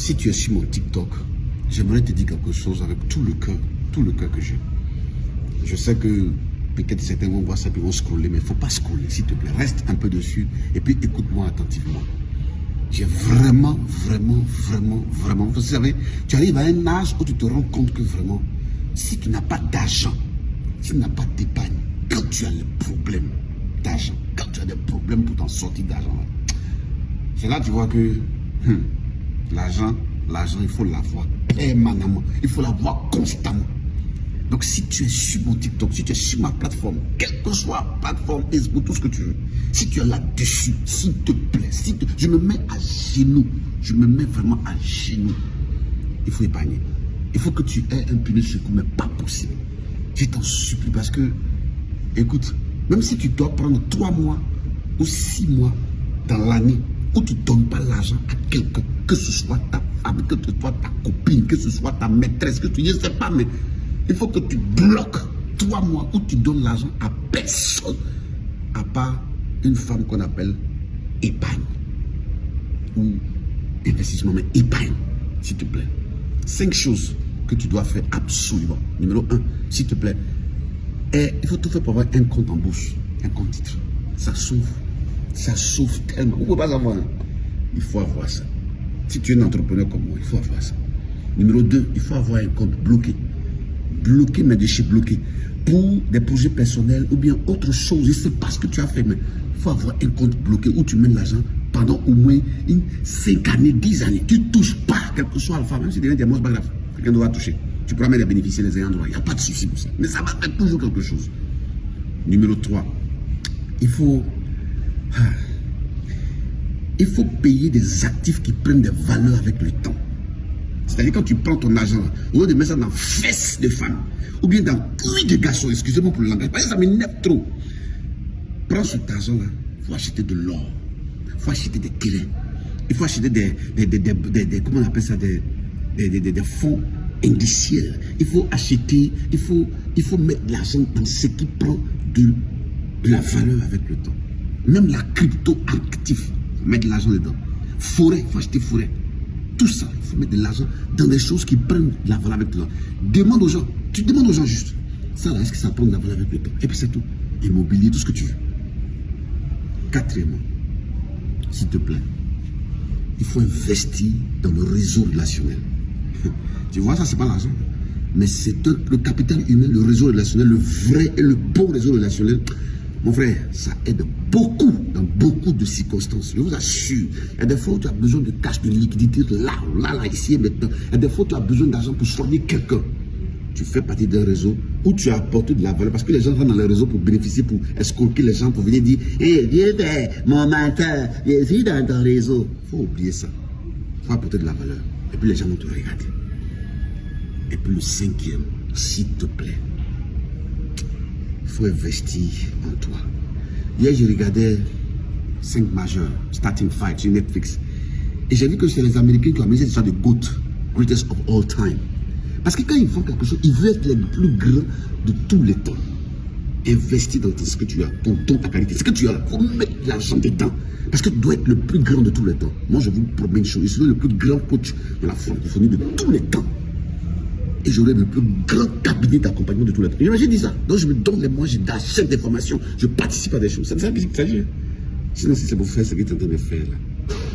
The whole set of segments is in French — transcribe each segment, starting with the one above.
si tu es sur mon TikTok, j'aimerais te dire quelque chose avec tout le cœur que j'ai. Je sais que peut-être certains vont voir ça et vont scroller, mais il ne faut pas scroller, s'il te plaît. Reste un peu dessus et puis écoute-moi attentivement. J'ai vraiment, vous savez, tu arrives à un âge où tu te rends compte que vraiment, si tu n'as pas d'argent, si tu n'as pas d'épargne, quand tu as le problème d'argent, quand tu as des problèmes pour t'en sortir d'argent, c'est là que tu vois que l'argent, il faut l'avoir permanemment, il faut l'avoir constamment. Donc si tu es sur mon TikTok, si tu es sur ma plateforme, quelle que soit la plateforme, Facebook, tout ce que tu veux, si tu es là-dessus, s'il te plaît, je me mets à genoux, je me mets vraiment à genoux. Il faut épargner. Il faut que tu aies un puni secours, mais pas possible. Je t'en supplie parce que, écoute, même si tu dois prendre 3 mois ou 6 mois dans l'année où tu ne donnes pas l'argent à quelqu'un, que ce soit ta femme, que ce soit ta copine, que ce soit ta maîtresse, que tu ne sais pas, mais il faut que tu bloques 3 mois où tu donnes l'argent à personne, à part une femme qu'on appelle épargne ou investissement, mais épargne, s'il te plaît. 5 choses que tu dois faire absolument. Numéro 1, s'il te plaît, il faut tout faire pour avoir un compte en bourse, un compte titre. Ça sauve tellement. Vous ne pouvez pas avoir. Il faut avoir ça. Si tu es un entrepreneur comme moi, il faut avoir ça. Numéro 2, il faut avoir un compte bloqué. Bloqué, mais de chez bloqué. Pour des projets personnels ou bien autre chose. Je ne sais pas ce que tu as fait, mais il faut avoir un compte bloqué où tu mets l'argent pendant au moins 5 années, 10 années. Tu ne touches pas, quel que soit alpha, même si tu devient des monstres, pas grave. Quelqu'un doit toucher. Tu pourras même les bénéficier les ayants droit. Il n'y a pas de souci pour ça. Mais ça va faire toujours quelque chose. Numéro 3, il faut payer des actifs qui prennent des valeurs avec le temps. C'est-à-dire quand tu prends ton argent, au lieu de mettre ça dans fesses de femmes, ou bien dans cuits de garçons, excusez-moi pour le langage, parce que ça m'énerve trop. Prends cet argent-là, il faut acheter de l'or, il faut acheter des terrains, il faut acheter comment on appelle ça, des fonds indiciaires. Il faut acheter, il faut mettre l'argent dans ce qui prend de la valeur avec le temps. Même la crypto-actif, mettre de l'argent dedans. Forêt, il faut acheter forêt. Tout ça, il faut mettre de l'argent dans des choses qui prennent de la valeur avec le temps. Demande aux gens, tu demandes aux gens juste, ça là, est-ce que ça prend de la valeur avec le temps? Et puis c'est tout. Immobilier, tout ce que tu veux. 4e, s'il te plaît, il faut investir dans le réseau relationnel. Tu vois, ça c'est pas l'argent, mais c'est le capital humain, le réseau relationnel, le vrai et le bon réseau relationnel. Mon frère, ça aide beaucoup dans beaucoup de circonstances. Je vous assure. Il y a des fois où tu as besoin de cash, de liquidité, là, ici et maintenant. Il y a des fois où tu as besoin d'argent pour soigner quelqu'un. Tu fais partie d'un réseau où tu as apporté de la valeur. Parce que les gens vont dans le réseau pour bénéficier, pour escroquer les gens, pour venir dire hey, viens faire mon menteur, viens dans ton réseau. Il faut oublier ça. Il faut apporter de la valeur. Et puis les gens vont te regarder. Et puis le 5e, s'il te plaît, il faut investir en toi. Hier, j'ai regardé 5 majeurs, Starting Fight sur Netflix. Et j'ai vu que c'est les Américains qui ont amené cette histoire de GOAT, Greatest of All Time. Parce que quand ils font quelque chose, ils veulent être les plus grands de tous les temps. Investir dans ce que tu as, ton don, ta qualité. Ce que tu as là, il faut mettre l'argent dedans. Parce que tu dois être le plus grand de tous les temps. Moi, je vous promets une chose, je serai le plus grand coach de la francophonie de tous les temps. Et j'aurai le plus grand cabinet d'accompagnement de tous les temps. J'ai dit ça. Donc je me donne les moyens, j'achète des formations, je participe à des choses. C'est ça qu'il s'agit. Sinon, si c'est pour faire ce que tu es en train de faire là,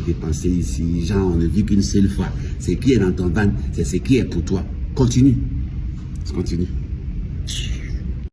dépenser ici, genre on ne vit qu'une seule fois. Ce qui est dans ton ventre, c'est ce qui est pour toi. Continue. Continue.